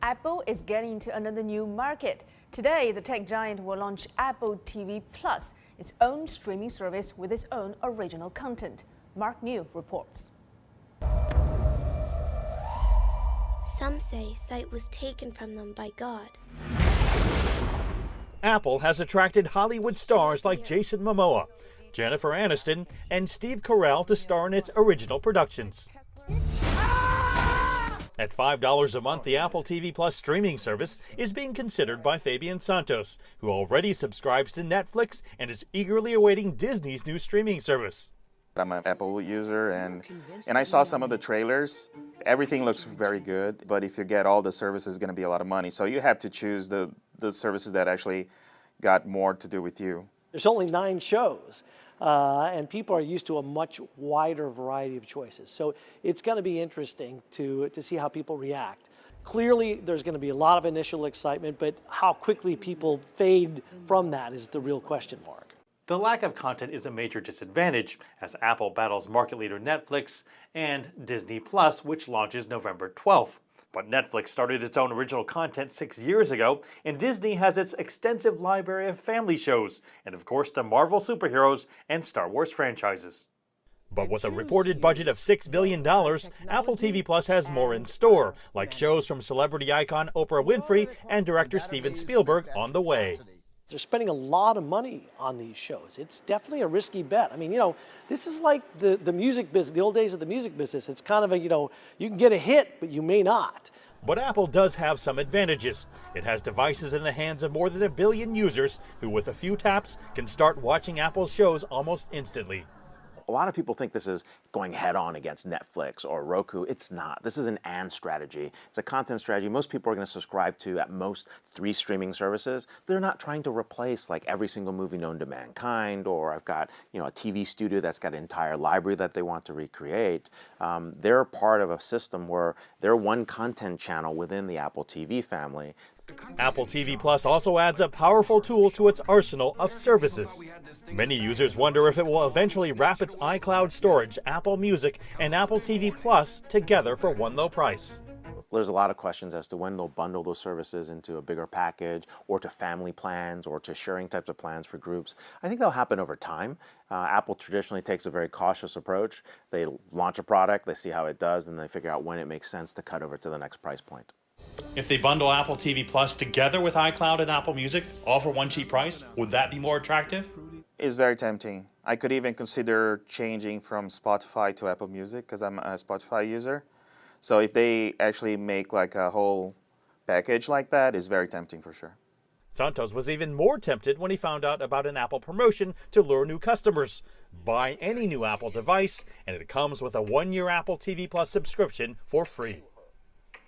Apple is getting into another new market. Today, the tech giant will launch Apple TV Plus, its own streaming service with its own original content. Mark New reports. Some say sight was taken from them by God. Apple has attracted Hollywood stars like Jason Momoa, Jennifer Aniston, and Steve Carell to star in its original productions. At $5 a month, the Apple TV Plus streaming service is being considered by Fabian Santos, who already subscribes to Netflix and is eagerly awaiting Disney's new streaming service. I'm an Apple user, and I saw some of the trailers. Everything looks very good, but if you get all the services, it's going to be a lot of money. So you have to choose the services that actually got more to do with you. There's only 9 shows, and people are used to a much wider variety of choices. So it's going to be interesting to see how people react. Clearly, there's going to be a lot of initial excitement, but how quickly people fade from that is the real question mark. The lack of content is a major disadvantage as Apple battles market leader Netflix and Disney Plus, which launches November 12th. But Netflix started its own original content 6 years ago, and Disney has its extensive library of family shows, and of course the Marvel superheroes and Star Wars franchises. But with a reported budget of $6 billion, Apple TV Plus has more in store, like shows from celebrity icon Oprah Winfrey and director Steven Spielberg on the way. They're spending a lot of money on these shows. It's definitely a risky bet. I mean, this is like the music business, the old days of the music business. It's kind of a, you can get a hit, but you may not. But Apple does have some advantages. It has devices in the hands of more than 1 billion users who, with a few taps, can start watching Apple's shows almost instantly. A lot of people think this is going head-on against Netflix or Roku. It's not. This is an and strategy. It's a content strategy. Most people are going to subscribe to, at most, 3 streaming services. They're not trying to replace like every single movie known to mankind, or I've got a TV studio that's got an entire library that they want to recreate. They're part of a system where they're one content channel within the Apple TV family. Apple TV Plus also adds a powerful tool to its arsenal of services. Many users wonder if it will eventually wrap its iCloud storage, Apple Music, and Apple TV Plus together for one low price. There's a lot of questions as to when they'll bundle those services into a bigger package, or to family plans, or to sharing types of plans for groups. I think that'll happen over time. Apple traditionally takes a very cautious approach. They launch a product, they see how it does, and they figure out when it makes sense to cut over to the next price point. If they bundle Apple TV Plus together with iCloud and Apple Music, all for one cheap price, would that be more attractive? It's very tempting. I could even consider changing from Spotify to Apple Music because I'm a Spotify user. So if they actually make like a whole package like that, it's very tempting for sure. Santos was even more tempted when he found out about an Apple promotion to lure new customers. Buy any new Apple device, and it comes with a 1-year Apple TV Plus subscription for free.